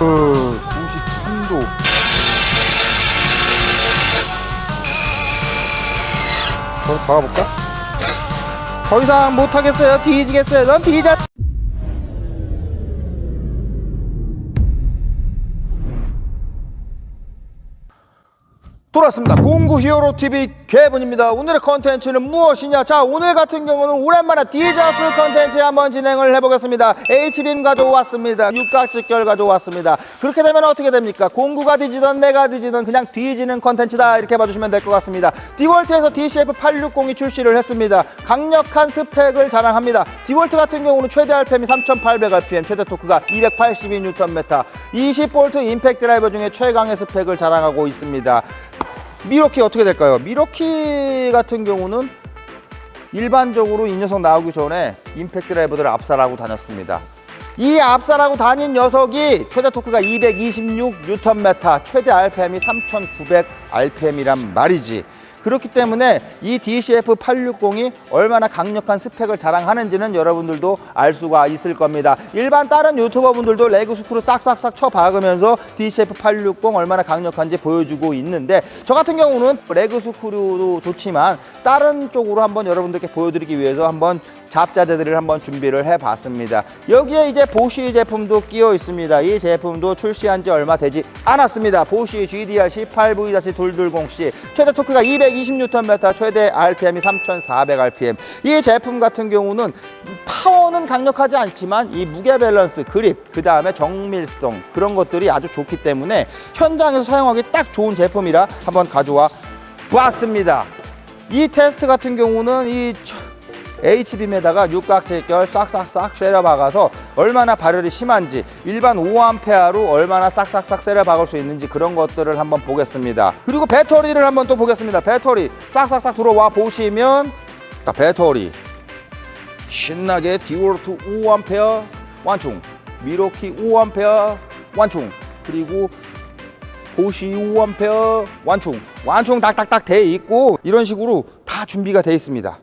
93도. 더 박아볼까? 더 이상 못하겠어요. 뒤지겠어요. 넌 뒤져. 돌아왔습니다. 공구 히어로 TV 개분입니다. 오늘의 컨텐츠는 무엇이냐? 자, 오늘 같은 경우는 오랜만에 디저스 컨텐츠 한번 진행을 해보겠습니다. H빔 가져왔습니다. 육각직결 가져왔습니다. 그렇게 되면 어떻게 됩니까? 공구가 뒤지던 내가 뒤지던 그냥 뒤지는 컨텐츠다, 이렇게 봐주시면 될 것 같습니다. 디월트에서 DCF860이 출시를 했습니다. 강력한 스펙을 자랑합니다. 디월트 같은 경우는 최대 RPM이 3800rpm, 최대 토크가 282Nm, 20V 임팩트 드라이버 중에 최강의 스펙을 자랑하고 있습니다. 미러키 어떻게 될까요? 미러키 같은 경우는 일반적으로 이 녀석 나오기 전에 임팩트 드라이버들을 압살하고 다녔습니다. 이 압살하고 다닌 녀석이 최대 토크가 226Nm, 최대 RPM이 3900rpm이란 말이지. 그렇기 때문에 이 DCF860이 얼마나 강력한 스펙을 자랑하는지는 여러분들도 알 수가 있을 겁니다. 일반 다른 유튜버분들도 레그 스크루 싹싹싹 쳐 박으면서 DCF860 얼마나 강력한지 보여주고 있는데, 저 같은 경우는 레그 스크루도 좋지만 다른 쪽으로 한번 여러분들께 보여드리기 위해서 한번 잡자재들을 한번 준비를 해봤습니다. 여기에 이제 보쉬 제품도 끼어 있습니다. 이 제품도 출시한 지 얼마 되지 않았습니다. 보쉬 GDR18V-220C, 최대 토크가 220Nm, 최대 RPM이 3400rpm. 이 제품 같은 경우는 파워는 강력하지 않지만 이 무게 밸런스, 그립, 그 다음에 정밀성, 그런 것들이 아주 좋기 때문에 현장에서 사용하기 딱 좋은 제품이라 한번 가져와 보았습니다. 이 테스트 같은 경우는 이 H빔에다가 육각직결 싹싹싹 세려 박아서 얼마나 발열이 심한지, 일반 5A로 얼마나 싹싹싹 세려 박을 수 있는지, 그런 것들을 한번 보겠습니다. 그리고 배터리를 한번 또 보겠습니다. 배터리 싹싹싹 들어와 보시면, 배터리 신나게 디월트 5A 완충, 미러키 5A 완충, 그리고 보쉬 5A 완충 딱딱딱 돼 있고, 이런 식으로 다 준비가 돼 있습니다.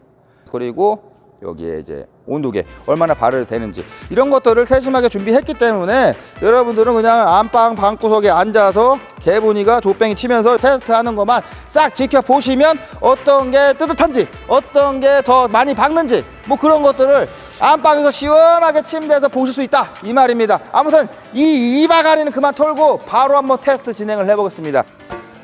그리고 여기에 이제 온도계 얼마나 발열이 되는지, 이런 것들을 세심하게 준비했기 때문에 여러분들은 그냥 안방 방구석에 앉아서 개분이가 조뱅이 치면서 테스트하는 것만 싹 지켜보시면 어떤 게 뜨뜻한지, 어떤 게 더 많이 박는지, 뭐 그런 것들을 안방에서 시원하게 침대에서 보실 수 있다, 이 말입니다. 아무튼 이 바가리는 그만 털고 바로 한번 테스트 진행을 해보겠습니다.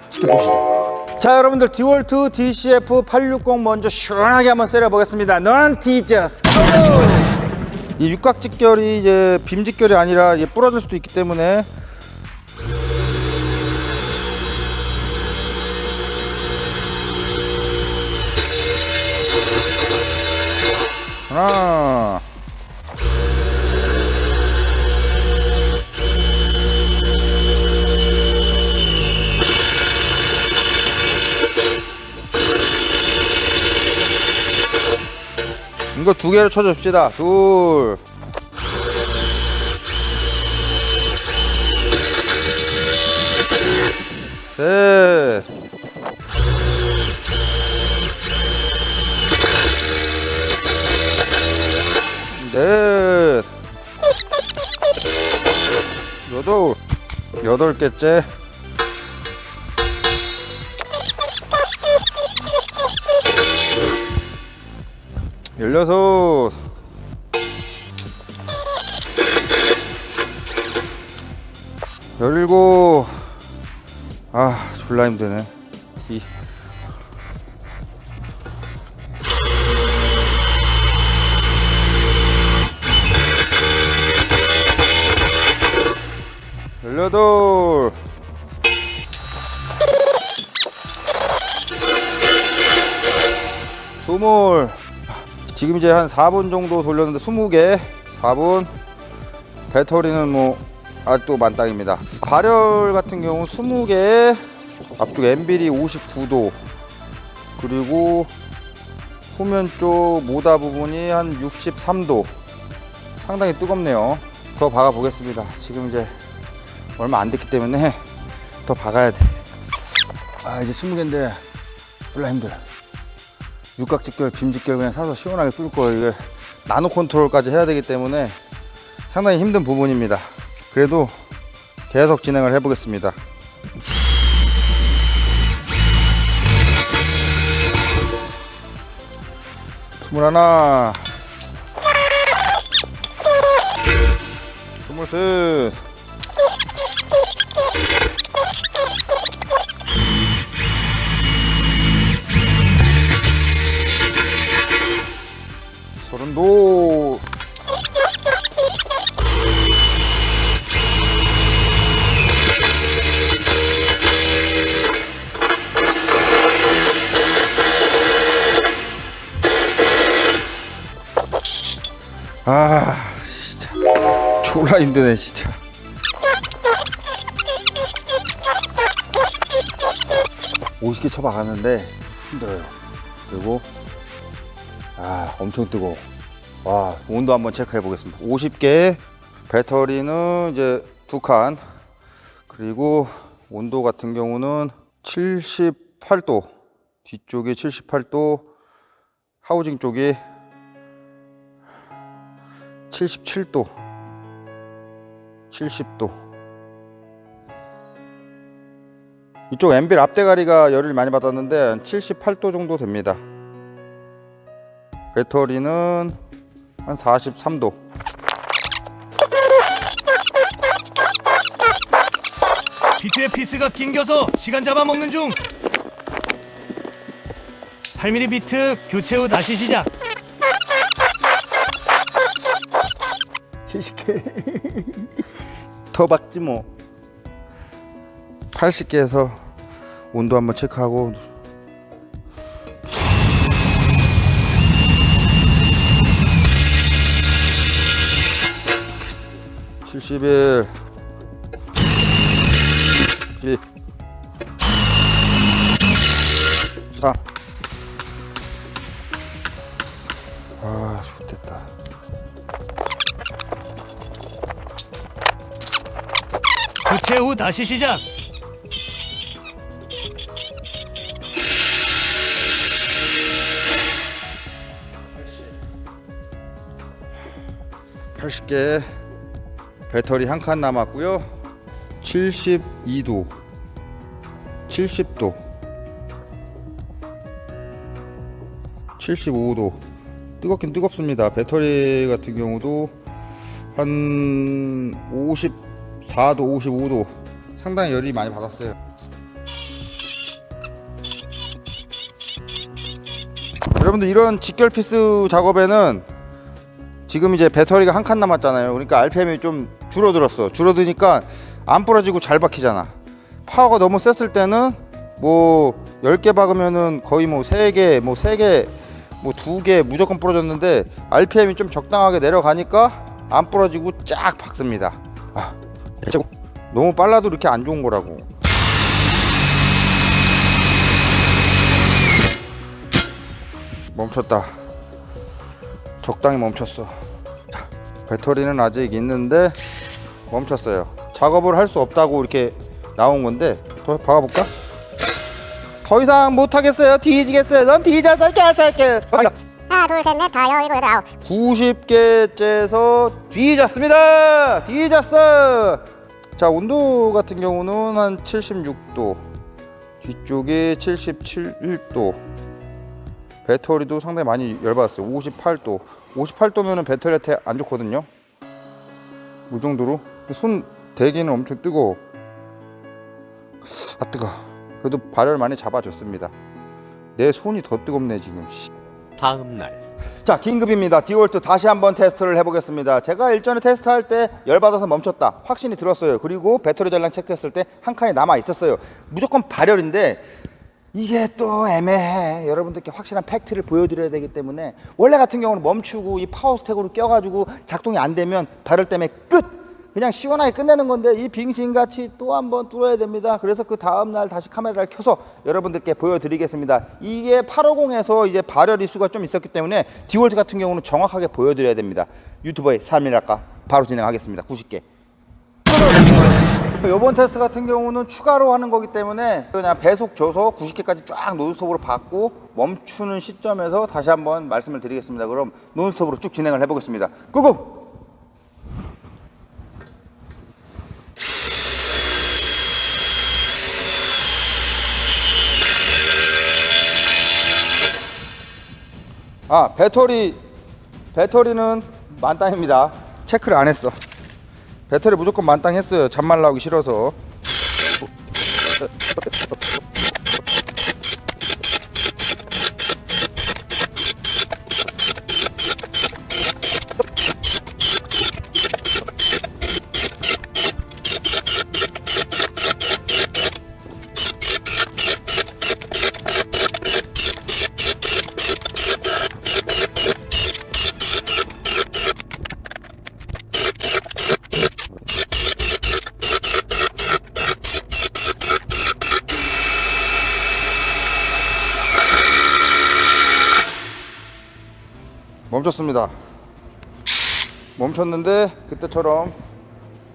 지켜보시죠. 자, 여러분들 디월트 DCF860 먼저 시원하게 한번 세려 보겠습니다. 넌 디저스. 이 육각직결이 이제 빔직결이 아니라 이제 부러질 수도 있기 때문에 하나, 이거 두 개를 쳐줍시다. 둘, 셋, 넷, 여덟 개째. 열여섯, 열일곱. 아, 졸라 힘드네. 열여덟, 스물. 지금 이제 한 4분 정도 돌렸는데 20개, 4분. 배터리는 뭐 아직도 만땅입니다. 발열 같은 경우 20개, 앞쪽 엠빌이 59도, 그리고 후면 쪽 모다 부분이 한 63도. 상당히 뜨겁네요. 더 박아 보겠습니다. 지금 이제 얼마 안 됐기 때문에 더 박아야 돼. 아, 이제 20개인데 졸라 힘들어. 육각직결, 빔직결 그냥 사서 시원하게 뚫을 거예요. 이게 나노 컨트롤까지 해야 되기 때문에 상당히 힘든 부분입니다. 그래도 계속 진행을 해보겠습니다. 스물하나, 스물셋, 서른도, 아 진짜 졸라 힘드네 진짜. (50개) 쳐박았는데 힘들어요. 그리고 엄청 뜨거워. 와, 온도 한번 체크해 보겠습니다. 50개 배터리는 이제 2칸, 그리고 온도 같은 경우는 78도, 뒤쪽에 78도, 하우징 쪽이 77도, 70도. 이쪽 엠빌 앞대가리가 열을 많이 받았는데 78도 정도 됩니다. 배터리는 한 43도. 비트의 피스가 낑겨서 시간 잡아먹는 중. 8mm 비트 교체 후 다시 시작. 70개 더 박지 뭐. 80개에서 온도 한번 체크하고. 71, 2, 4. 좋겠다. 교체 후 다시 시작. 80개 배터리 한 칸 남았고요. 72도, 70도, 75도. 뜨겁긴 뜨겁습니다. 배터리 같은 경우도 한 54도, 55도. 상당히 열이 많이 받았어요. 여러분들, 이런 직결 피스 작업에는 지금 이제 배터리가 한 칸 남았잖아요. 그러니까 RPM이 좀 줄어들었어. 줄어드니까 안 부러지고 잘 박히잖아. 파워가 너무 셌을 때는 뭐 10개 박으면은 거의 뭐 3개, 뭐 3개, 뭐 2개 무조건 부러졌는데, RPM이 좀 적당하게 내려가니까 안 부러지고 쫙 박습니다. 너무 빨라도 이렇게 안 좋은 거라고. 멈췄다. 적당히 멈췄어. 자, 배터리는 아직 있는데 멈췄어요. 작업을 할 수 없다고 이렇게 나온 건데 더 박아볼까? 더 이상 못하겠어요. 뒤지겠어요. 넌 뒤져서 개새끼. 하나 둘 셋 넷 다섯 일곱 여덟 아홉. 90개째에서 뒤졌습니다. 뒤졌어. 자, 온도 같은 경우는 한 76도, 뒤쪽에 77도. 배터리도 상당히 많이 열받았어요. 58도. 58도면은 배터리한테 안 좋거든요. 이 정도로. 손 대기는 엄청 뜨거워. 뜨거. 그래도 발열 많이 잡아줬습니다. 내 손이 더 뜨겁네 지금. 다음 날. 자, 긴급입니다. 디월트 다시 한번 테스트를 해보겠습니다. 제가 일전에 테스트할 때 열받아서 멈췄다 확신이 들었어요. 그리고 배터리 잔량 체크했을 때 한 칸이 남아 있었어요. 무조건 발열인데 이게 또 애매해. 여러분들께 확실한 팩트를 보여드려야 되기 때문에, 원래 같은 경우는 멈추고 이 파워 스택으로 껴가지고 작동이 안 되면 발열 때문에 끝! 그냥 시원하게 끝내는 건데, 이 빙신같이 또 한번 뚫어야 됩니다. 그래서 그 다음날 다시 카메라를 켜서 여러분들께 보여드리겠습니다. 이게 850에서 이제 발열이 수가 좀 있었기 때문에 디월트 같은 경우는 정확하게 보여드려야 됩니다. 유튜버의 삶이랄까. 바로 진행하겠습니다. 90개. 이번 테스트 같은 경우는 추가로 하는 거기 때문에 그냥 배속 줘서 90개까지 쫙 논스톱으로 받고 멈추는 시점에서 다시 한번 말씀을 드리겠습니다. 그럼 논스톱으로 쭉 진행을 해보겠습니다. 고고! 아, 배터리는 만땅입니다. 체크를 안 했어. 배터리 무조건 만땅 했어요. 잔말 나오기 싫어서. 멈췄습니다. 멈췄는데 그때처럼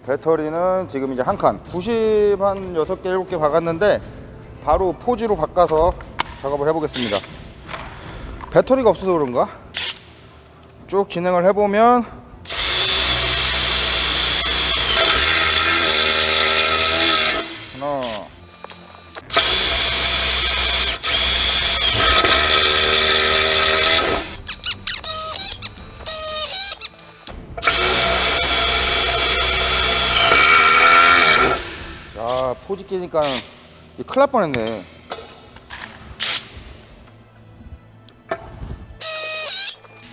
배터리는 지금 이제 한 칸 90 한 6개 7개 박았는데 바로 포지로 바꿔서 작업을 해 보겠습니다. 배터리가 없어서 그런가? 쭉 진행을 해보면 하나, 야, 포지 끼니까 큰일 날 뻔했네.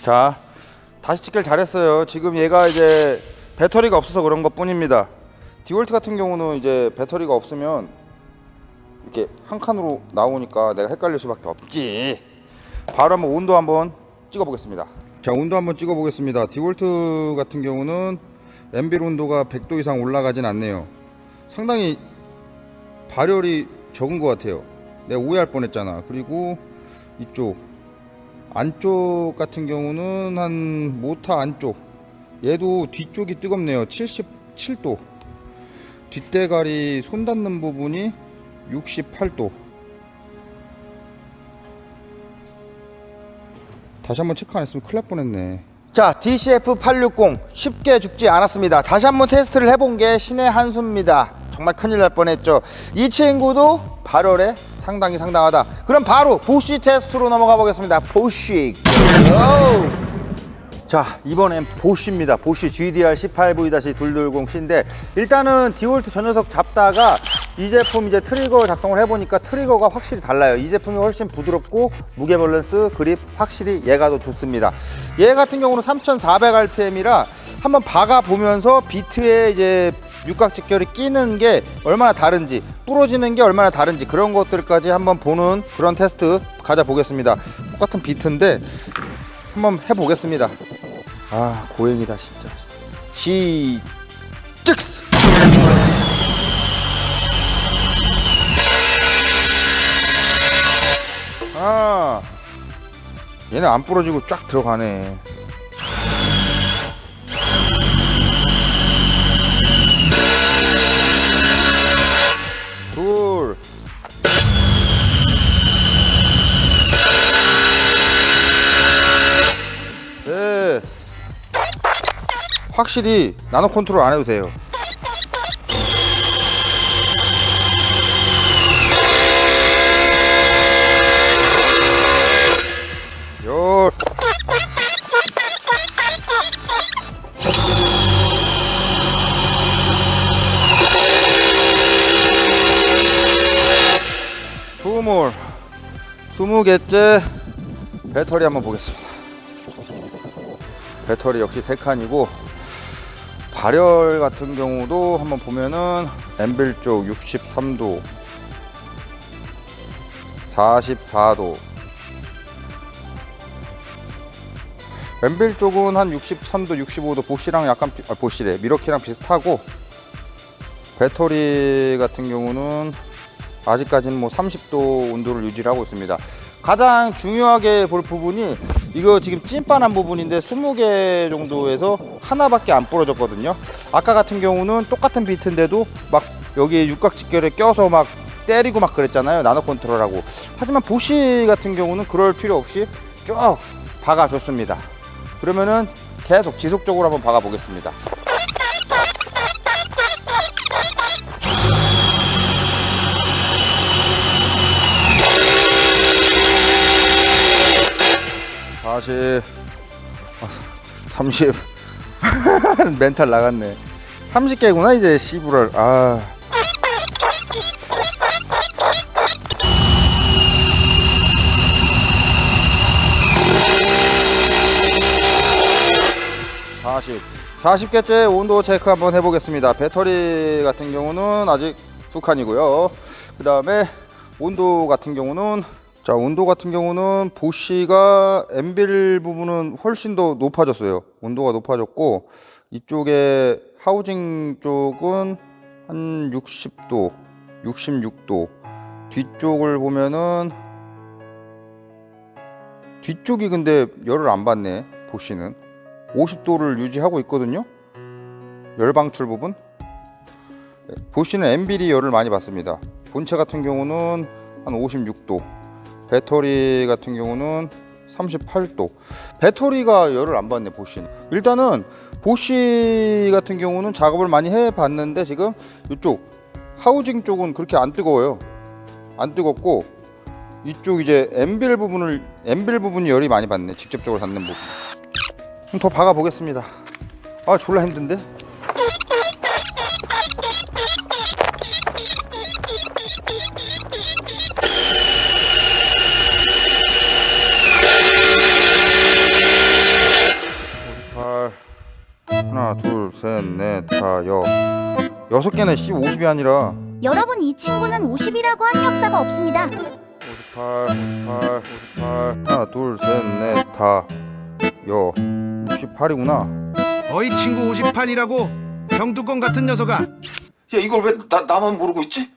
자, 다시 찍길 잘했어요. 지금 얘가 이제 배터리가 없어서 그런 것 뿐입니다. 디월트 같은 경우는 이제 배터리가 없으면 이렇게 한 칸으로 나오니까 내가 헷갈릴 수밖에 없지. 바로 한번 온도 한번 찍어 보겠습니다. 자, 온도 한번 찍어 보겠습니다. 디월트 같은 경우는 엠빌 온도가 100도 이상 올라가진 않네요. 상당히 발열이 적은 것 같아요. 내가 오해할 뻔했잖아. 그리고 이쪽 안쪽 같은 경우는 한 모터 안쪽, 얘도 뒤쪽이 뜨겁네요. 77도. 뒷대가리 손 닿는 부분이 68도. 다시 한번 체크 안 했으면 큰일 날 뻔했네. 자, DCF860 쉽게 죽지 않았습니다. 다시 한번 테스트를 해본 게 신의 한수입니다. 정말 큰일 날 뻔했죠. 이 친구도 발열에 상당하다. 그럼 바로 보쉬 테스트로 넘어가 보겠습니다. 보쉬. 자, 이번엔 보쉬입니다. 보쉬 GDR18V-220C인데 일단은 디월트 저 녀석 잡다가 이 제품 이제 트리거 작동을 해보니까 트리거가 확실히 달라요. 이 제품이 훨씬 부드럽고 무게 밸런스, 그립 확실히 얘가 더 좋습니다. 얘 같은 경우는 3400rpm이라 한번 박아 보면서 비트에 이제 육각 직결이 끼는 게 얼마나 다른지, 부러지는 게 얼마나 다른지 그런 것들까지 한번 보는 그런 테스트 가져보겠습니다. 똑같은 비트인데 한번 해보겠습니다. 아, 고행이다 진짜. 시작! 아, 얘는 안 부러지고 쫙 들어가네. 둘, 셋. 확실히 나노 컨트롤 안 해도 돼요. 열. 스물. 20개째 배터리 한번 보겠습니다. 배터리 역시 3칸이고 발열 같은 경우도 한번 보면은 엠빌 쪽 63도, 44도. 엠빌 쪽은 한 63도, 65도. 보쉬랑 약간 보쉬래 미러키랑 비슷하고, 배터리 같은 경우는 아직까지는 뭐 30도 온도를 유지를 하고 있습니다. 가장 중요하게 볼 부분이 이거 지금 찐빤한 부분인데 20개 정도에서 하나밖에 안 부러졌거든요. 아까 같은 경우는 똑같은 비트인데도 막 여기 육각 직결에 껴서 막 때리고 막 그랬잖아요. 나노 컨트롤하고. 하지만 보쉬 같은 경우는 그럴 필요 없이 쭉 박아줬습니다. 그러면은 계속 지속적으로 한번 박아 보겠습니다. 40 30 멘탈 나갔네. 30개구나 이제 씨부럴. 아. (40) 40개째 온도 체크 한번 해보겠습니다. 배터리 같은 경우는 아직 2칸이고요. 그 다음에 온도 같은 경우는 보쉬가 엠빌 부분은 훨씬 더 높아졌어요. 온도가 높아졌고, 이쪽에 하우징 쪽은 한 60도, 66도. 뒤쪽을 보면은 뒤쪽이 근데 열을 안 받네. 보쉬는 50도를 유지하고 있거든요. 열 방출 부분. 보쉬는 엠빌이 열을 많이 받습니다. 본체 같은 경우는 한 56도, 배터리 같은 경우는 38도. 배터리가 열을 안 받네. 보쉬는. 일단은 보쉬 같은 경우는 작업을 많이 해봤는데 지금 이쪽 하우징 쪽은 그렇게 안 뜨거워요. 안 뜨겁고, 이쪽 이제 엠빌 부분이 열이 많이 받네. 직접적으로 닿는 부분. 좀 더 박아 보겠습니다. 아, 졸라 힘든데. 하나, 둘, 셋, 넷, 다, 6개네. 50이 아니라. 여러분, 이 친구는 50이라고 한 역사가 없습니다. 58. 하나, 둘, 셋, 넷, 다, 68이구나. 어이 친구 58이라고 병뚜껑 같은 녀석아. 야, 이걸 왜 나만 모르고 있지?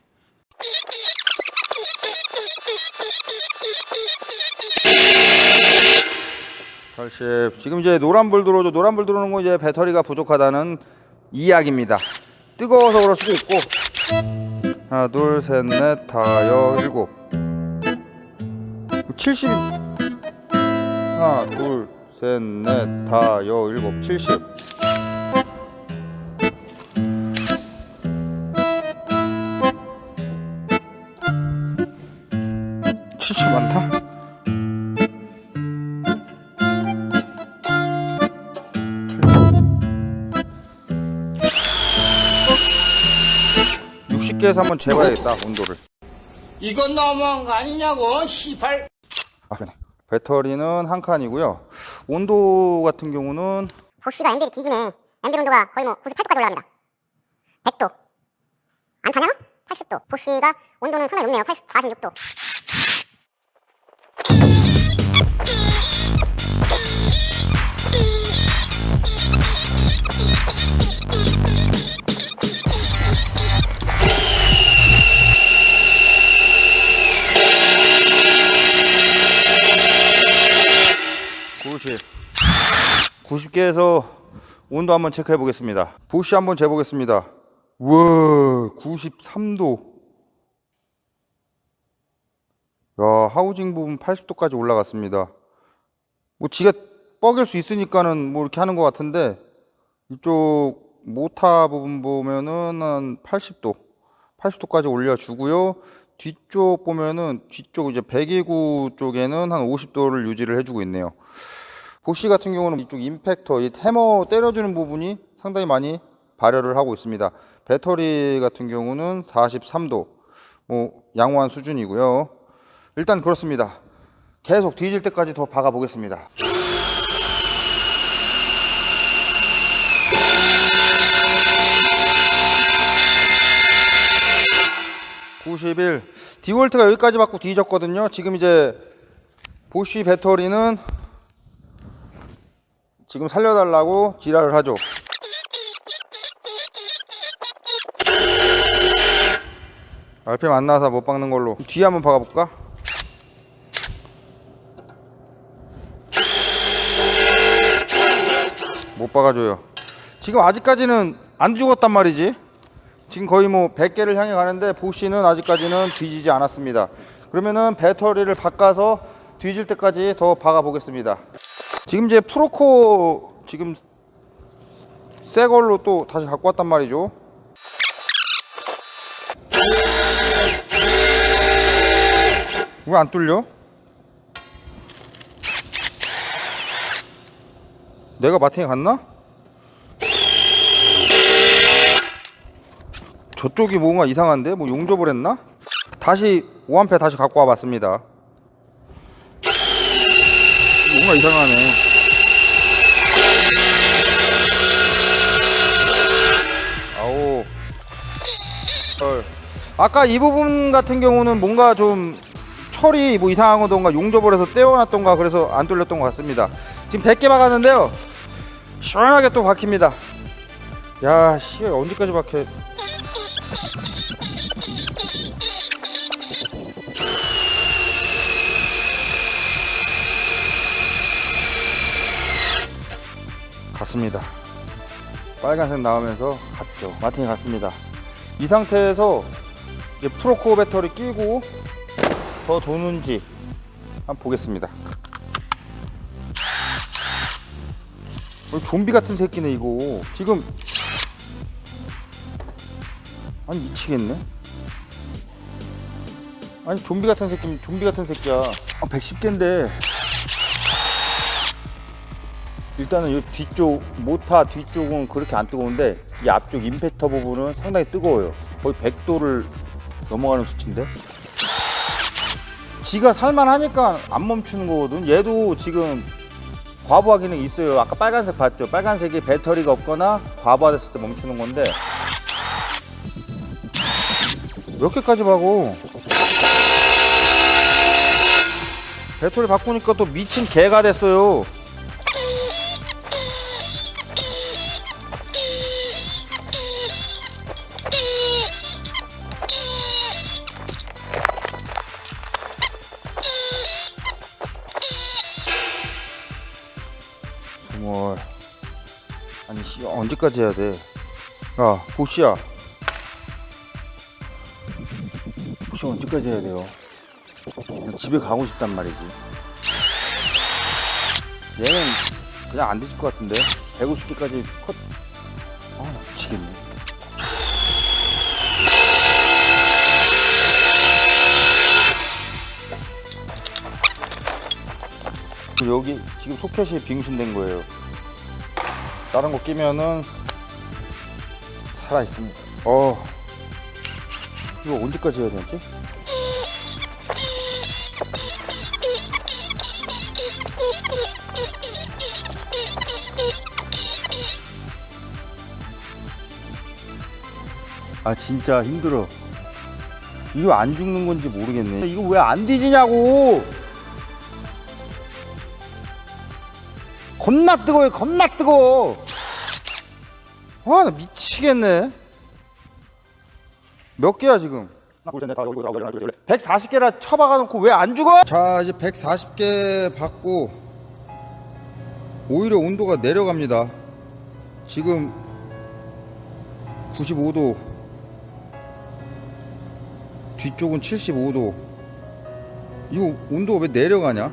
지금 이제 노란불 들어오죠. 노란불 들어오는 건 이제 배터리가 부족하다는 이야기입니다. 뜨거워서 그럴 수도 있고. 하나, 둘, 셋, 넷, 다, 7. 70. 하나, 둘, 셋, 넷, 다, 7. 70. 많다. 60개에서 한번 재봐야겠다. 온도를. 이건 너무한 거 아니냐고, 시발. 아, 그래. 배터리는 한 칸이고요. 온도 같은 경우는 보쉬가 엠빌이 뒤지네. 엠빌 온도가 거의 뭐 98도까지 올라갑니다. 100도 안 타냐? 80도. 보쉬가 온도는 상당히 높네요. 46도. 보쉬 90개에서 온도 한번 체크해 보겠습니다. 보쉬 한번 재보겠습니다. 우와, 93도. 야, 하우징 부분 80도까지 올라갔습니다. 뭐 지가 뻐길 수 있으니까는 뭐 이렇게 하는 것 같은데, 이쪽 모타 부분 보면은 한 80도까지 올려주고요. 뒤쪽 보면은, 뒤쪽 이제 배기구 쪽에는 한 50도를 유지를 해주고 있네요. 보쉬 같은 경우는 이쪽 임팩터, 이 해머 때려주는 부분이 상당히 많이 발열을 하고 있습니다. 배터리 같은 경우는 43도, 뭐 양호한 수준이고요. 일단 그렇습니다. 계속 뒤질 때까지 더 박아 보겠습니다. 91. 디볼트가 여기까지 받고 뒤졌거든요. 지금 이제 보쉬 배터리는 지금 살려달라고 지랄을 하죠. RPM 안 나와서 못 박는 걸로 뒤에 한번 박아볼까? 못 박아줘요. 지금 아직까지는 안 죽었단 말이지. 지금 거의 뭐 100개를 향해 가는데 보쉬는 아직까지는 뒤지지 않았습니다. 그러면은 배터리를 바꿔서 뒤질 때까지 더 박아 보겠습니다. 지금 이제 프로코 지금 새 걸로 또 다시 갖고 왔단 말이죠. 왜 안 뚫려? 내가 마팅에 갔나? 저쪽이 뭔가 이상한데? 뭐 용접을 했나? 다시 5A 다시 갖고 와봤습니다. 뭔가 이상하네. 아오. 아까 이 부분 같은 경우는 뭔가 좀 철이 뭐 이상한 거던가 용접을 해서 떼어놨던가 그래서 안 뚫렸던 것 같습니다. 지금 100개 박았는데요, 시원하게 또 박힙니다. 야, 씨, 언제까지 박혀? 갔습니다. 빨간색 나오면서 갔죠. 마틴이 갔습니다. 이 상태에서 이제 프로코어 배터리 끼고 더 도는지 한번 보겠습니다. 좀비 같은 새끼네 이거. 지금 아니 미치겠네. 아니 좀비 같은 새끼야. 110개인데 일단은 이 뒤쪽 모타 뒤쪽은 그렇게 안 뜨거운데 이 앞쪽 임팩터 부분은 상당히 뜨거워요. 거의 100도를 넘어가는 수치인데 지가 살만하니까 안 멈추는 거거든. 얘도 지금 과부하 기능이 있어요. 아까 빨간색 봤죠? 빨간색이 배터리가 없거나 과부하됐을 때 멈추는 건데 몇 개까지 박어? 배터리 바꾸니까 또 미친 개가 됐어요. 정말 아니 씨 언제까지 해야 돼? 야 보시야, 보시 언제까지 해야 돼요? 집에 가고 싶단 말이지. 얘는 그냥 안 되실 것 같은데 150개까지 컷. 아 나 미치겠네. 여기 지금 소켓이 빙신된 거예요. 다른 거 끼면은 살아있습니다. 이거 언제까지 해야 되지? 아 진짜 힘들어. 이거 안 죽는 건지 모르겠네. 이거 왜 안 뒤지냐고. 겁나 뜨거워요. 겁나 뜨거워. 아 나 미치겠네. 몇 개야 지금? 140개나 쳐박아 놓고 왜 안 죽어? 자 이제 140개 받고 오히려 온도가 내려갑니다. 지금 95도, 뒤쪽은 75도. 이거 온도가 왜 내려가냐?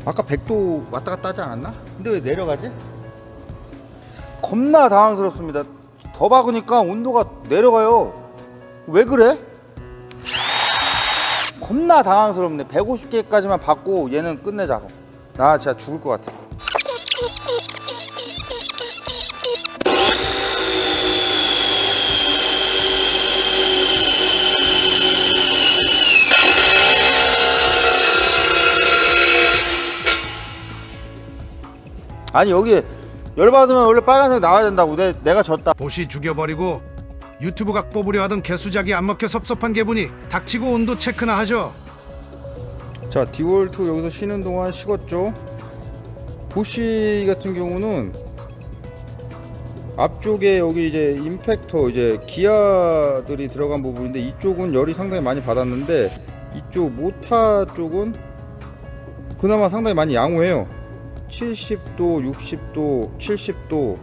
아까 100도 왔다 갔다 하지 않았나? 근데 왜 내려가지? 겁나 당황스럽습니다. 더 박으니까 온도가 내려가요. 왜 그래? 겁나 당황스럽네. 150개까지만 받고 얘는 끝내자. 나 진짜 죽을 것 같아. 아니 여기 열받으면 원래 빨간색 나와야 된다고. 내가 졌다. 보시 죽여버리고 유튜브 각 뽑으려 하던 개수작이 안 먹혀 섭섭한 개분이 닥치고 온도 체크나 하죠. 자 디월트 여기서 쉬는 동안 식었죠. 보시 같은 경우는 앞쪽에 여기 이제 임팩터 이제 기아들이 들어간 부분인데 이쪽은 열이 상당히 많이 받았는데 이쪽 모타 쪽은 그나마 상당히 많이 양호해요. 70도, 60도, 70도.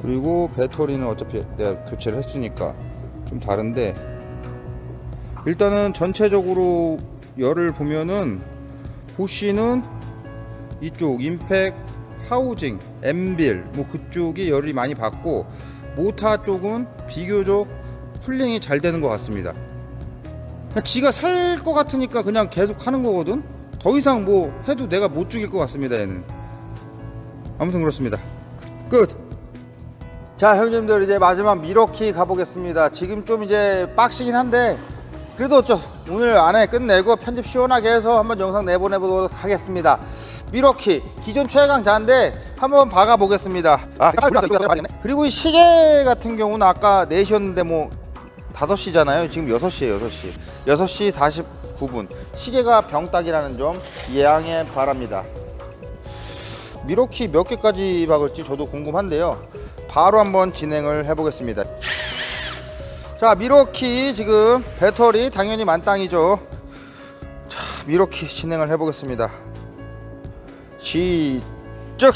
그리고 배터리는 어차피 내가 교체를 했으니까 좀 다른데 일단은 전체적으로 열을 보면은 보시는 이쪽 임팩, 하우징, 엠빌 뭐 그쪽이 열이 많이 받고 모타 쪽은 비교적 쿨링이 잘 되는 것 같습니다. 그냥 지가 살 것 같으니까 그냥 계속 하는 거거든. 더 이상 뭐 해도 내가 못 죽일 것 같습니다. 얘는. 아무튼 그렇습니다. 끝. 자, 형님들 이제 마지막 미러키 가보겠습니다. 지금 좀 이제 빡시긴 한데 그래도 오늘 안에 끝내고 편집 시원하게 해서 한번 영상 내보내보도록 하겠습니다. 미러키 기존 최강자인데 한번 박아 보겠습니다. 그리고 이 시계 같은 경우는 아까 4시였는데 뭐 5시잖아요. 지금 6시에요. 6시 49분. 시계가 병딱이라는 점 이해양해 바랍니다. 미러키 몇 개까지 박을지 저도 궁금한데요. 바로 한번 진행을 해보겠습니다. 자, 미러키 지금 배터리 당연히 만땅이죠. 자, 미러키 진행을 해보겠습니다. 시작!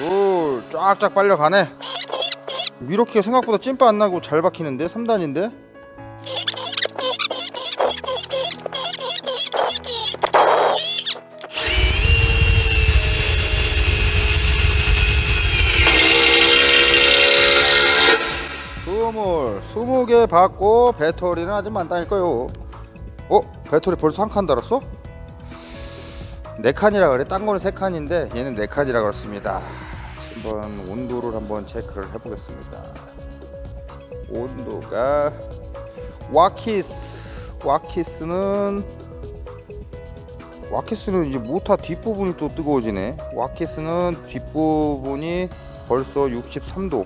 오, 쫙쫙 빨려가네. 미러키가 생각보다 찐빠 안 나고 잘 박히는데? 3단인데? 스물 20개 받고 배터리는 아직 만땅일 거요. 배터리 벌써 한 칸 달았어? 4칸이라 그래. 딴 거는 3칸인데 얘는 4칸이라 그렇습니다. 한번 온도를 한번 체크를 해보겠습니다. 온도가 와키스는 이제 모터 뒷부분이 또 뜨거워지네. 와키스는 뒷부분이 벌써 63도,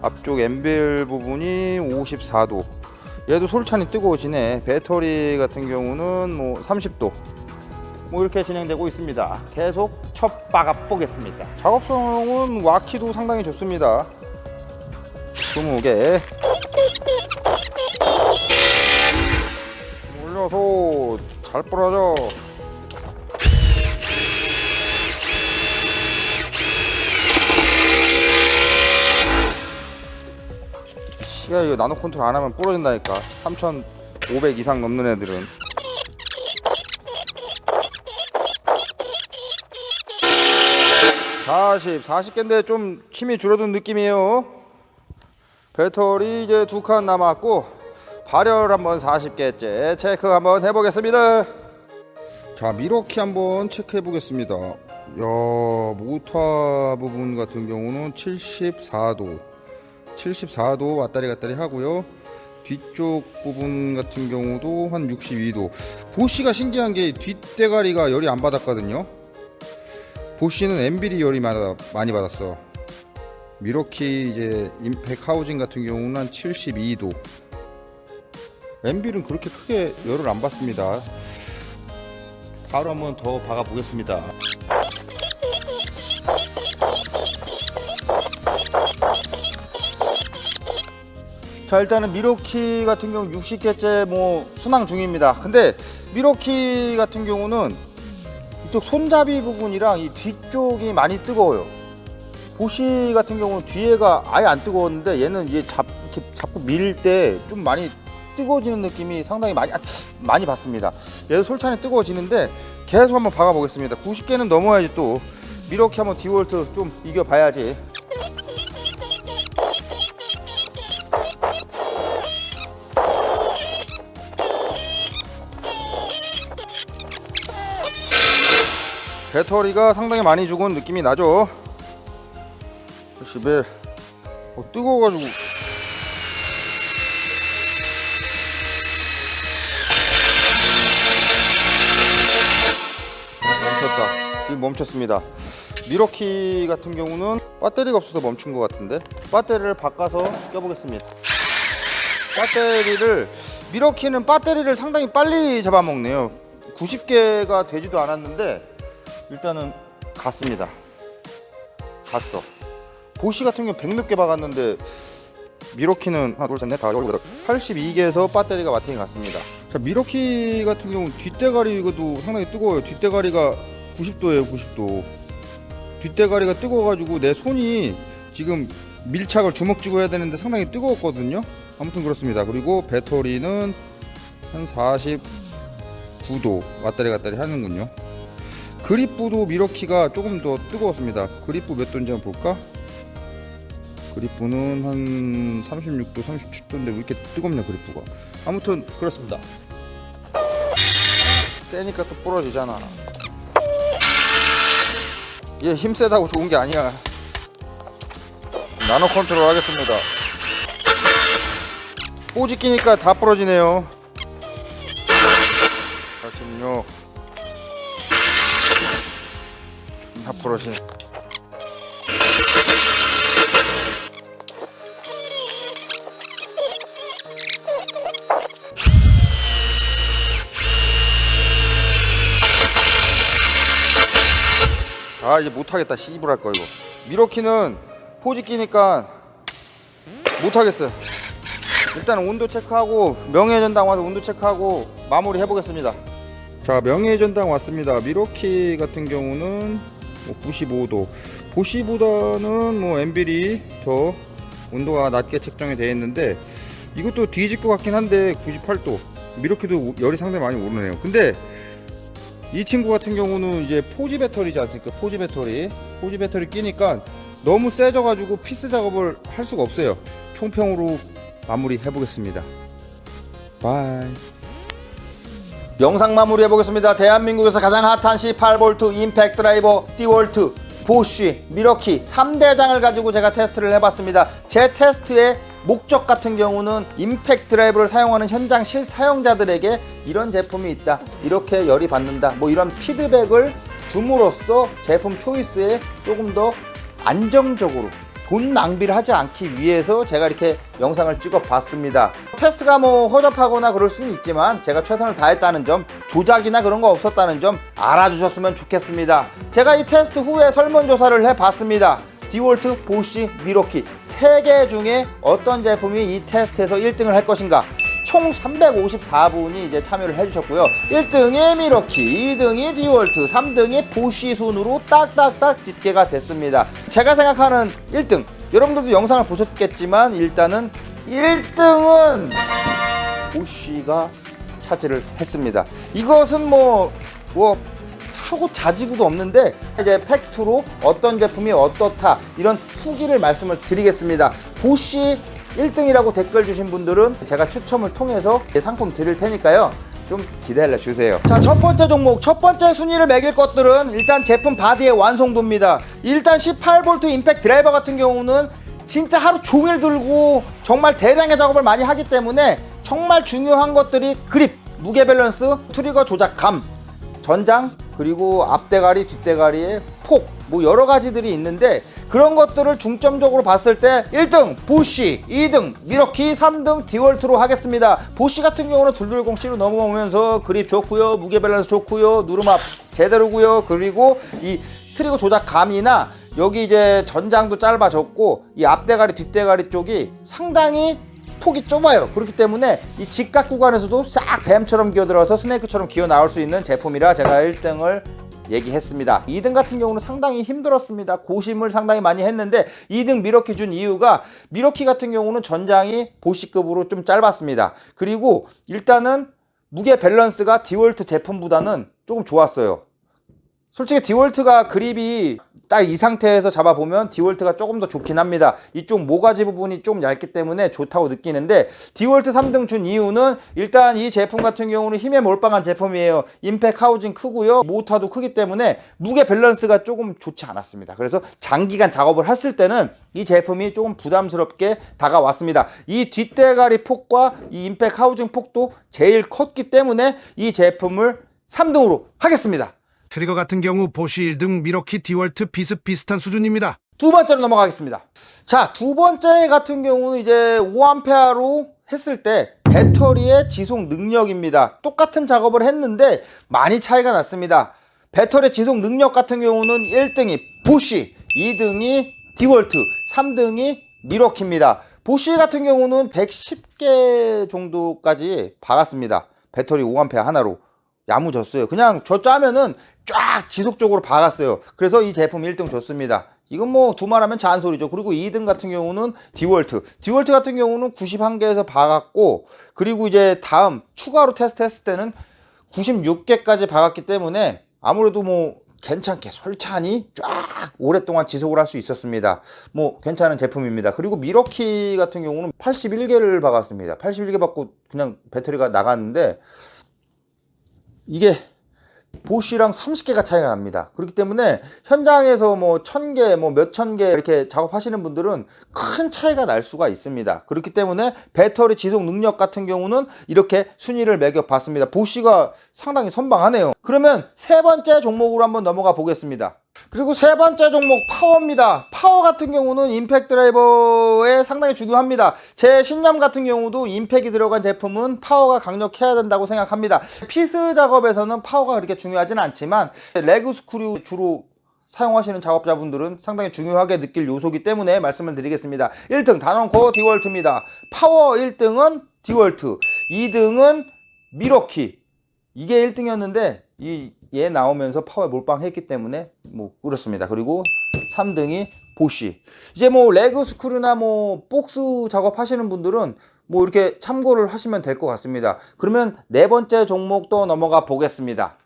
앞쪽 엠벨 부분이 54도. 얘도 솔찬히 뜨거워지네. 배터리 같은 경우는 뭐 30도. 뭐 이렇게 진행되고 있습니다. 계속 첫 박아 보겠습니다. 작업성은 와키도 상당히 좋습니다. 20개 올려서 잘 부러져. 시가 이거 나노 컨트롤 안 하면 부러진다니까. 3500 이상 넘는 애들은. 40개인데 좀 힘이 줄어든 느낌이에요. 배터리 이제 2칸 남았고 발열 한번 40개째 체크 한번 해보겠습니다. 자, 미러키 한번 체크해 보겠습니다. 모터 부분 같은 경우는 74도 왔다리 갔다리 하고요. 뒤쪽 부분 같은 경우도 한 62도. 보쉬가 신기한 게 뒷대가리가 열이 안 받았거든요. 보쉬는 엠빌이 열이 많이 받았어. 미러키 이제 임팩 하우징 같은 경우는 한 72도. 엠빌은 그렇게 크게 열을 안 받습니다. 바로 한번 더 박아 보겠습니다. 자, 일단은 미러키 같은 경우 60개째 뭐 순항 중입니다. 근데 미러키 같은 경우는 이쪽 손잡이 부분이랑 이 뒤쪽이 많이 뜨거워요. 보쉬 같은 경우는 뒤에가 아예 안 뜨거웠는데 얘는 이제 이렇게 자꾸 밀 때 좀 많이 뜨거워지는 느낌이 상당히 많이 받습니다. 얘도 솔찬히 뜨거워지는데 계속 한번 박아 보겠습니다. 90개는 넘어야지 또 미러키 한번 디월트 좀 이겨봐야지. 배터리가 상당히 많이 죽은 느낌이 나죠. 11. 뜨거워가지고 멈췄다. 지금 멈췄습니다. 미러키 같은 경우는 배터리가 없어서 멈춘 것 같은데 배터리를 바꿔서 껴보겠습니다. 미러키는 배터리를 상당히 빨리 잡아먹네요. 90개가 되지도 않았는데 일단은 갔습니다. 갔어. 보쉬 같은 경우 100몇 개 박았는데 미러키는 하나 둘셋넷 다 82개에서 배터리가 마팅이 갔습니다. 자, 미러키 같은 경우 뒷대가리 이것도 상당히 뜨거워요. 뒷대가리가 90도예요. 90도. 뒷대가리가 뜨거워가지고 내 손이 지금 밀착을 주먹 쥐고 해야 되는데 상당히 뜨거웠거든요. 아무튼 그렇습니다. 그리고 배터리는 한 49도 왔다리 갔다리 하는군요. 그립부도 미러키가 조금 더 뜨거웠습니다. 그립부 몇 도인지 한번 볼까? 그립부는 한 36도, 37도인데 왜 이렇게 뜨겁냐 그립부가. 아무튼 그렇습니다. 세니까 또 부러지잖아. 얘 힘 세다고 좋은 게 아니야. 나노 컨트롤 하겠습니다. 꼬지 끼니까 다 부러지네요. 46. 다 부러지네. 아 이제 못하겠다. 씨부랄 거 이거. 미러키는 포지 끼니까 못하겠어요. 일단 온도 체크하고 명예의 전당 와서 온도 체크하고 마무리 해보겠습니다. 자, 명예의 전당 왔습니다. 미러키 같은 경우는 뭐 95도. 보시보다는 뭐 엠빌이 더 온도가 낮게 책정이 되어 있는데 이것도 뒤질 것 같긴 한데 98도. 미러키도 열이 상당히 많이 오르네요. 근데 이 친구 같은 경우는 이제 포지 배터리지 않습니까? 포지 배터리 끼니까 너무 세져가지고 피스 작업을 할 수가 없어요. 총평으로 마무리 해보겠습니다. 바이. 영상 마무리 해보겠습니다. 대한민국에서 가장 핫한 18V 임팩트 드라이버 디월트, 보쉬, 미러키 3대장을 가지고 제가 테스트를 해봤습니다. 제 테스트의 목적 같은 경우는 임팩트 드라이버를 사용하는 현장 실사용자들에게 이런 제품이 있다, 이렇게 열이 받는다, 뭐 이런 피드백을 줌으로써 제품 초이스에 조금 더 안정적으로 돈 낭비를 하지 않기 위해서 제가 이렇게 영상을 찍어 봤습니다. 테스트가 뭐 허접하거나 그럴 수는 있지만 제가 최선을 다했다는 점, 조작이나 그런 거 없었다는 점 알아주셨으면 좋겠습니다. 제가 이 테스트 후에 설문조사를 해봤습니다. 디월트, 보쉬, 미러키 3개 중에 어떤 제품이 이 테스트에서 1등을 할 것인가. 총 354분이 이제 참여를 해주셨고요. 1등이 미러키, 2등이 디월트, 3등이 보쉬 순으로 딱딱딱 집계가 됐습니다. 제가 생각하는 1등, 여러분들도 영상을 보셨겠지만 일단은 1등은 보쉬가 차지를 했습니다. 이것은 뭐 하고 자지구도 없는데 이제 팩트로 어떤 제품이 어떻다 이런 후기를 말씀을 드리겠습니다. 보쉬 1등이라고 댓글 주신 분들은 제가 추첨을 통해서 상품 드릴 테니까요, 좀 기다려 주세요. 자, 첫 번째 종목, 첫 번째 순위를 매길 것들은 일단 제품 바디의 완성도입니다. 일단 18V 임팩트 드라이버 같은 경우는 진짜 하루 종일 들고 정말 대량의 작업을 많이 하기 때문에 정말 중요한 것들이 그립, 무게 밸런스, 트리거 조작감, 전장, 그리고 앞대가리, 뒷대가리의 폭, 뭐 여러 가지들이 있는데 그런 것들을 중점적으로 봤을 때 1등 보쉬, 2등 미러키, 3등 디월트로 하겠습니다. 보쉬 같은 경우는 220C로 넘어오면서 그립 좋고요, 무게 밸런스 좋고요, 누름압 제대로고요, 그리고 이 트리거 조작감이나 여기 이제 전장도 짧아졌고 이 앞대가리, 뒷대가리 쪽이 상당히 폭이 좁아요. 그렇기 때문에 이 직각 구간에서도 싹 뱀처럼 기어들어서 스네이크처럼 기어 나올 수 있는 제품이라 제가 1등을 얘기했습니다. 2등 같은 경우는 상당히 힘들었습니다. 고심을 상당히 많이 했는데 2등 미러키 준 이유가 미러키 같은 경우는 전장이 보쉬급으로 좀 짧았습니다. 그리고 일단은 무게 밸런스가 디월트 제품보다는 조금 좋았어요. 솔직히 디월트가 그립이 딱 이 상태에서 잡아보면 디월트가 조금 더 좋긴 합니다. 이쪽 모가지 부분이 좀 얇기 때문에 좋다고 느끼는데 디월트 3등 준 이유는 일단 이 제품 같은 경우는 힘에 몰빵한 제품이에요. 임팩 하우징 크고요, 모터도 크기 때문에 무게 밸런스가 조금 좋지 않았습니다. 그래서 장기간 작업을 했을 때는 이 제품이 조금 부담스럽게 다가왔습니다. 이 뒷대가리 폭과 이 임팩 하우징 폭도 제일 컸기 때문에 이 제품을 3등으로 하겠습니다. 트리거 같은 경우 보쉬 1등, 미러키, 디월트 비슷비슷한 수준입니다. 두 번째로 넘어가겠습니다. 자, 두 번째 같은 경우는 이제 5A로 했을 때 배터리의 지속 능력입니다. 똑같은 작업을 했는데 많이 차이가 났습니다. 배터리 지속 능력 같은 경우는 1등이 보쉬, 2등이 디월트, 3등이 미러키입니다. 보쉬 같은 경우는 110개 정도까지 박았습니다. 배터리 5A 하나로. 야무졌어요. 그냥 저 짜면은 쫙 지속적으로 박았어요. 그래서 이 제품 1등 줬습니다. 이건 뭐 두말하면 잔소리죠. 그리고 2등 같은 경우는 디월트 같은 경우는 91개에서 박았고, 그리고 이제 다음 추가로 테스트 했을 때는 96개까지 박았기 때문에 아무래도 뭐 괜찮게 솔찬히 쫙 오랫동안 지속을 할 수 있었습니다. 뭐 괜찮은 제품입니다. 그리고 미러키 같은 경우는 81개를 박았습니다. 81개 받고 그냥 배터리가 나갔는데 이게 보쉬랑 30개가 차이가 납니다. 그렇기 때문에 현장에서 뭐 1000개, 뭐 몇천 개 이렇게 작업하시는 분들은 큰 차이가 날 수가 있습니다. 그렇기 때문에 배터리 지속 능력 같은 경우는 이렇게 순위를 매겨 봤습니다. 보쉬가 상당히 선방하네요. 그러면 세 번째 종목으로 한번 넘어가 보겠습니다. 그리고 세 번째 종목 파워입니다. 파워 같은 경우는 임팩 드라이버에 상당히 중요합니다. 제 신념 같은 경우도 임팩이 들어간 제품은 파워가 강력해야 된다고 생각합니다. 피스 작업에서는 파워가 그렇게 중요하진 않지만 레그 스크류 주로 사용하시는 작업자분들은 상당히 중요하게 느낄 요소이기 때문에 말씀을 드리겠습니다. 1등 다넌코 디월트입니다. 파워 1등은 디월트, 2등은 미러키. 이게 1등이었는데 얘 나오면서 파워에 몰빵했기 때문에 뭐 그렇습니다. 그리고 3등이 보쉬. 이제 뭐 레그 스크류나 뭐 복스 작업하시는 분들은 뭐 이렇게 참고를 하시면 될 것 같습니다. 그러면 네 번째 종목도 넘어가 보겠습니다.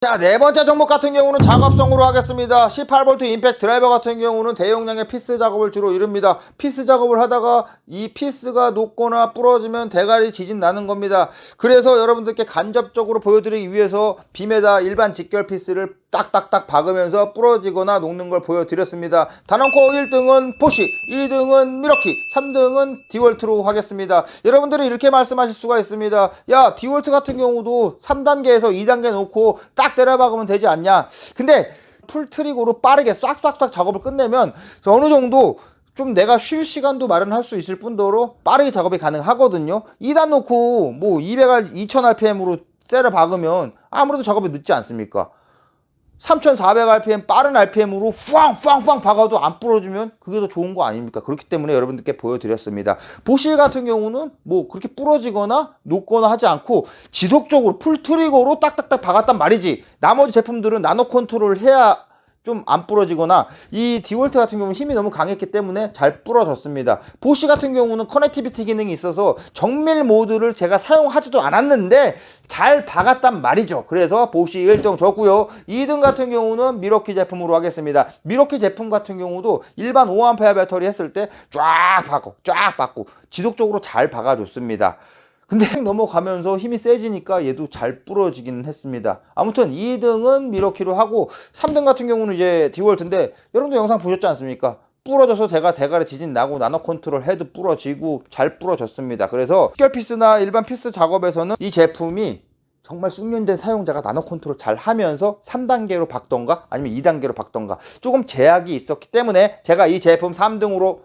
자, 네 번째 종목 같은 경우는 작업성으로 하겠습니다. 18V 임팩 드라이버 같은 경우는 대용량의 피스 작업을 주로 이룹니다. 피스 작업을 하다가 이 피스가 녹거나 부러지면 대가리 지진 나는 겁니다. 그래서 여러분들께 간접적으로 보여드리기 위해서 빔에다 일반 직결 피스를 딱딱딱 박으면서 부러지거나 녹는 걸 보여드렸습니다. 다넌코 1등은 보쉬, 2등은 미러키, 3등은 디월트로 하겠습니다. 여러분들이 이렇게 말씀하실 수가 있습니다. 야, 디월트 같은 경우도 3단계에서 2단계 놓고 딱 때려 박으면 되지 않냐. 근데 풀트릭으로 빠르게 싹싹싹 작업을 끝내면 어느 정도 좀 내가 쉴 시간도 마련할 수 있을 뿐더러 빠르게 작업이 가능하거든요. 2단 놓고 뭐 2000rpm으로 때려 박으면 아무래도 작업이 늦지 않습니까? 3400rpm 빠른 RPM으로 후앙 박아도 안 부러지면 그게 더 좋은 거 아닙니까? 그렇기 때문에 여러분들께 보여드렸습니다. 보쉬 같은 경우는 뭐 그렇게 부러지거나 녹거나 하지 않고 지속적으로 풀트리거로 딱딱딱 박았단 말이지. 나머지 제품들은 나노 컨트롤을 해야 좀 안 부러지거나, 이 디월트 같은 경우는 힘이 너무 강했기 때문에 잘 부러졌습니다. 보쉬 같은 경우는 커넥티비티 기능이 있어서 정밀 모드를 제가 사용하지도 않았는데 잘 박았단 말이죠. 그래서 보쉬 1등 줬고요. 2등 같은 경우는 미러키 제품으로 하겠습니다. 미러키 제품 같은 경우도 일반 5A 배터리 했을 때 쫙 박고 지속적으로 잘 박아줬습니다. 근데 넘어가면서 힘이 세지니까 얘도 잘 부러지긴 했습니다. 아무튼 2등은 미러키로 하고 3등 같은 경우는 이제 디월트인데 여러분도 영상 보셨지 않습니까? 부러져서 제가 대가리 지진 나고 나노 컨트롤 해도 부러지고 잘 부러졌습니다. 그래서 직결 피스나 일반 피스 작업에서는 이 제품이 정말 숙련된 사용자가 나노 컨트롤 잘 하면서 3단계로 박던가 아니면 2단계로 박던가 조금 제약이 있었기 때문에 제가 이 제품 3등으로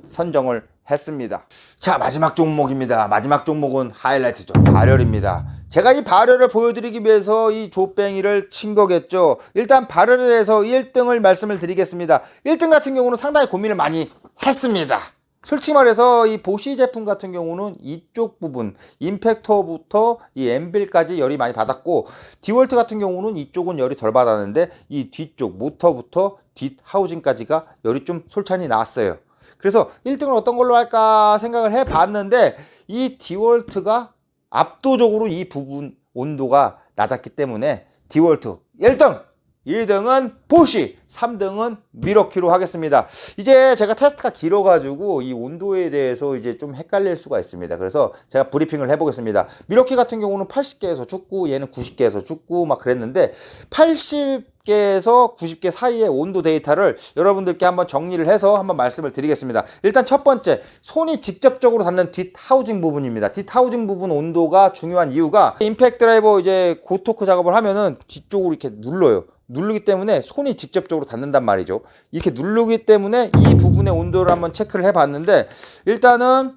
선정을 했습니다. 자, 마지막 종목입니다. 마지막 종목은 하이라이트죠. 발열입니다. 제가 이 발열을 보여드리기 위해서 이 조뱅이를 친 거겠죠. 일단 발열에 대해서 1등을 말씀을 드리겠습니다. 1등 같은 경우는 상당히 고민을 많이 했습니다. 솔직히 말해서 이 보쉬 제품 같은 경우는 이쪽 부분 임팩터부터 이 엠빌까지 열이 많이 받았고, 디월트 같은 경우는 이쪽은 열이 덜 받았는데 이 뒤쪽 모터부터 뒷 하우징까지가 열이 좀 솔찬히 나왔어요. 그래서 1등을 어떤 걸로 할까 생각을 해봤는데 이 디월트가 압도적으로 이 부분 온도가 낮았기 때문에 디월트 1등, 2등은 보쉬, 3등은 미러키로 하겠습니다. 이제 제가 테스트가 길어가지고 이 온도에 대해서 이제 좀 헷갈릴 수가 있습니다. 그래서 제가 브리핑을 해보겠습니다. 미러키 같은 경우는 80개에서 죽고 얘는 90개에서 죽고 막 그랬는데 80개에서 90개 사이의 온도 데이터를 여러분들께 한번 정리를 해서 한번 말씀을 드리겠습니다. 일단 첫 번째, 손이 직접적으로 닿는 뒷 하우징 부분입니다. 뒷 하우징 부분 온도가 중요한 이유가 임팩트 드라이버 이제 고토크 작업을 하면은 뒤쪽으로 이렇게 눌러요. 누르기 때문에 손이 직접적으로 닿는단 말이죠. 이렇게 누르기 때문에 이 부분의 온도를 한번 체크를 해봤는데 일단은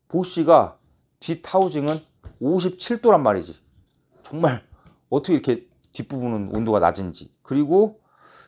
보쉬가 뒷 하우징은 57도란 말이지. 정말 어떻게 이렇게 뒷부분은 온도가 낮은지. 그리고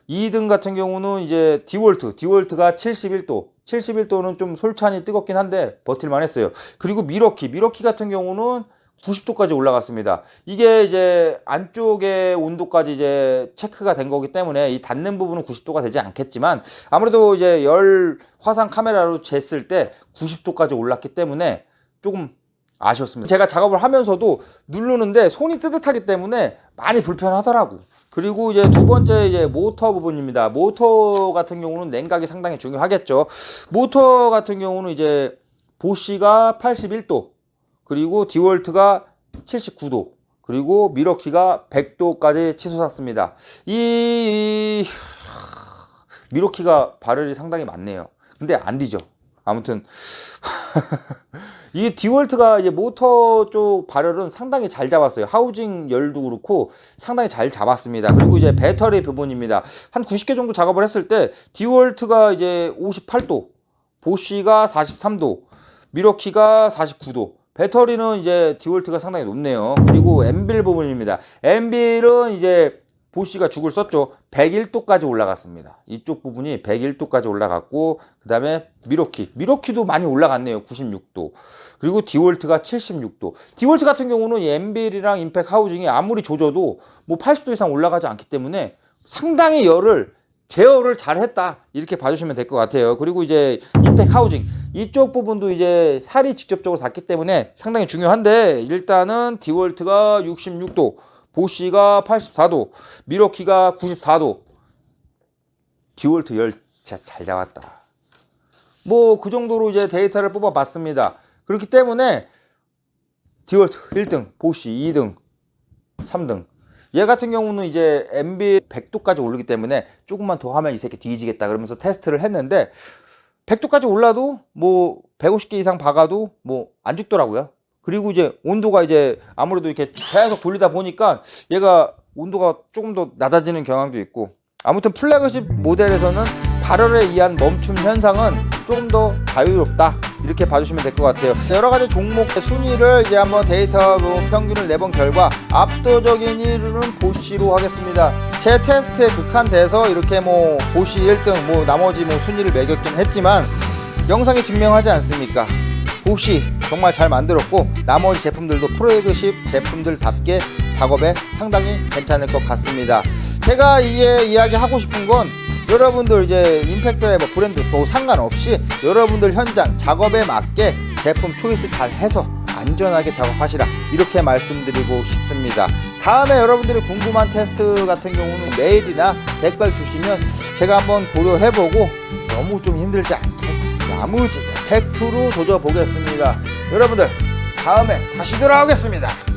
2등 같은 경우는 이제 디월트가 71도. 71도는 좀 솔찬히 뜨겁긴 한데 버틸만 했어요. 그리고 미러키 같은 경우는 90도까지 올라갔습니다. 이게 이제 안쪽의 온도까지 이제 체크가 된 거기 때문에 이 닿는 부분은 90도가 되지 않겠지만 아무래도 이제 열 화상 카메라로 쟀을 때 90도까지 올랐기 때문에 조금 아쉬웠습니다. 제가 작업을 하면서도 누르는데 손이 뜨뜻하기 때문에 많이 불편하더라고. 그리고 이제 두 번째 이제 모터 부분입니다. 모터 같은 경우는 냉각이 상당히 중요하겠죠. 모터 같은 경우는 이제 보쉬가 81도, 그리고 디월트가 79도, 그리고 미러키가 100도까지 치솟았습니다. 이 미러키가 발열이 상당히 많네요. 근데 안 뒤져. 아무튼 이 디월트가 이제 모터 쪽 발열은 상당히 잘 잡았어요. 하우징 열도 그렇고 상당히 잘 잡았습니다. 그리고 이제 배터리 부분입니다. 한 90개 정도 작업을 했을 때 디월트가 이제 58도, 보쉬가 43도, 미러키가 49도. 배터리는 이제 디월트가 상당히 높네요. 그리고 엠빌 부분입니다. 엠빌은 이제 보쉬가 죽을 썼죠. 101도까지 올라갔습니다. 이쪽 부분이 101도까지 올라갔고, 그 다음에 미러키도 많이 올라갔네요. 96도. 그리고 디월트가 76도. 디월트 같은 경우는 이 엠빌이랑 임팩 하우징이 아무리 조져도 뭐 80도 이상 올라가지 않기 때문에 상당히 제어를 잘 했다. 이렇게 봐주시면 될 것 같아요. 그리고 이제 임팩 하우징. 이쪽 부분도 이제 살이 직접적으로 닿기 때문에 상당히 중요한데, 일단은 디월트가 66도, 보쉬가 84도, 미러키가 94도. 디월트 열 진짜 잘 잡았다. 뭐 그 정도로 이제 데이터를 뽑아 봤습니다. 그렇기 때문에 디월트 1등, 보쉬 2등, 3등. 얘 같은 경우는 이제 MB 100도까지 오르기 때문에 조금만 더 하면 이 새끼 뒤지겠다 그러면서 테스트를 했는데, 100도까지 올라도 뭐 150개 이상 박아도 뭐 안 죽더라고요. 그리고 이제 온도가 이제 아무래도 이렇게 계속 돌리다 보니까 얘가 온도가 조금 더 낮아지는 경향도 있고, 아무튼 플래그십 모델에서는 발열에 의한 멈춤 현상은 조금 더 자유롭다, 이렇게 봐주시면 될 것 같아요. 여러 가지 종목의 순위를 이제 한번 데이터 평균을 내본 결과 압도적인 1위는 보쉬로 하겠습니다. 제 테스트에 극한돼서 이렇게 뭐 보쉬 1등, 뭐 나머지 뭐 순위를 매겼긴 했지만 영상이 증명하지 않습니까? 보쉬 정말 잘 만들었고, 나머지 제품들도 플래그십 제품들답게 작업에 상당히 괜찮을 것 같습니다. 제가 이게 이야기하고 싶은 건, 여러분들 이제 임팩트의 뭐 브랜드 뭐 상관없이 여러분들 현장 작업에 맞게 제품 초이스 잘 해서 안전하게 작업하시라, 이렇게 말씀드리고 싶습니다. 다음에 여러분들이 궁금한 테스트 같은 경우는 메일이나 댓글 주시면 제가 한번 고려해보고 너무 좀 힘들지 않게 야무지게 팩트로 조져보겠습니다. 여러분들 다음에 다시 돌아오겠습니다.